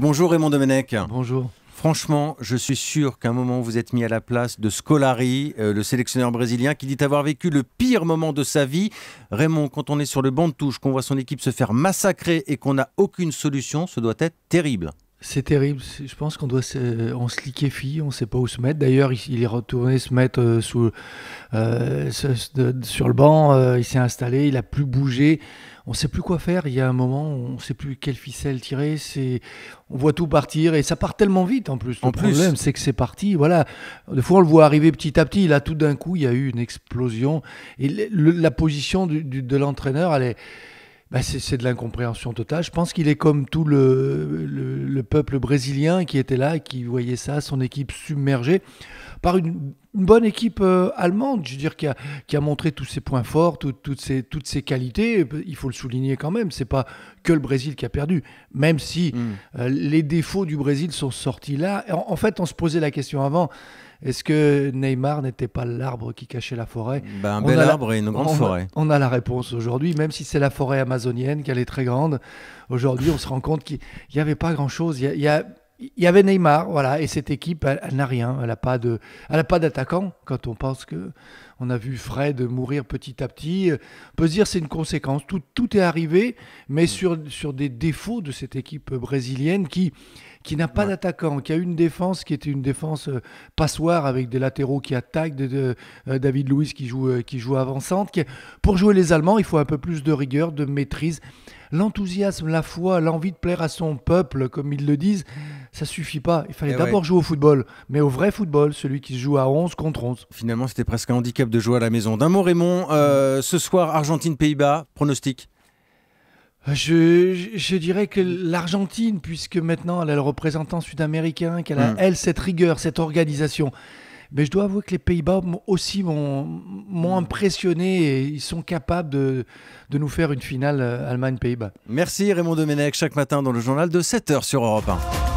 Bonjour Raymond Domenech. Bonjour. Franchement, je suis sûr qu'à un moment vous êtes mis à la place de Scolari, le sélectionneur brésilien, qui dit avoir vécu le pire moment de sa vie. Raymond, quand on est sur le banc de touche, qu'on voit son équipe se faire massacrer et qu'on n'a aucune solution, ce doit être terrible. C'est terrible. Je pense qu'on on se liquéfie, on ne sait pas où se mettre. D'ailleurs, il est retourné se mettre sur le banc. Il s'est installé, il n'a plus bougé. On ne sait plus quoi faire. Il y a un moment, on ne sait plus quelle ficelle tirer. On voit tout partir et ça part tellement vite en plus. Le problème, c'est que c'est parti. Voilà. Des fois, on le voit arriver petit à petit. Là, tout d'un coup, il y a eu une explosion. Et la position de l'entraîneur, elle est... c'est de l'incompréhension totale. Je pense qu'il est comme tout le peuple brésilien qui était là, qui voyait ça, son équipe submergée par une bonne équipe allemande, je veux dire, qui a montré tous ses points forts, toutes ses qualités. Il faut le souligner quand même, c'est pas que le Brésil qui a perdu, même si les défauts du Brésil sont sortis là. En fait, on se posait la question avant, est-ce que Neymar n'était pas l'arbre qui cachait la forêt ? Un bel arbre et une grande forêt. On a la réponse aujourd'hui, même si c'est la forêt amazonienne, qu'elle est très grande. Aujourd'hui, on se rend compte qu'il n'y avait pas grand-chose. Il y avait Neymar, voilà, et cette équipe, elle n'a rien. Elle n'a pas d'attaquant. Quand on pense qu'on a vu Fred mourir petit à petit, on peut se dire que c'est une conséquence. Tout est arrivé, mais sur des défauts de cette équipe brésilienne qui n'a pas d'attaquant, qui a une défense qui était une défense passoire avec des latéraux qui attaquent, David Luiz qui joue avant-centre. Pour jouer les Allemands, il faut un peu plus de rigueur, de maîtrise. L'enthousiasme, la foi, l'envie de plaire à son peuple, comme ils le disent, ça suffit pas. Il fallait d'abord jouer au football, mais au vrai football, celui qui se joue à 11 contre 11. Finalement, c'était presque un handicap de jouer à la maison. D'un mot, Raymond, ce soir, Argentine-Pays-Bas, pronostic ? Je dirais que l'Argentine, puisque maintenant elle a le représentant sud-américain, qu'elle a, elle, cette rigueur, cette organisation. Mais je dois avouer que les Pays-Bas aussi m'ont impressionné et ils sont capables de nous faire une finale Allemagne-Pays-Bas. Merci Raymond Domenech, chaque matin dans le journal de 7h sur Europe 1.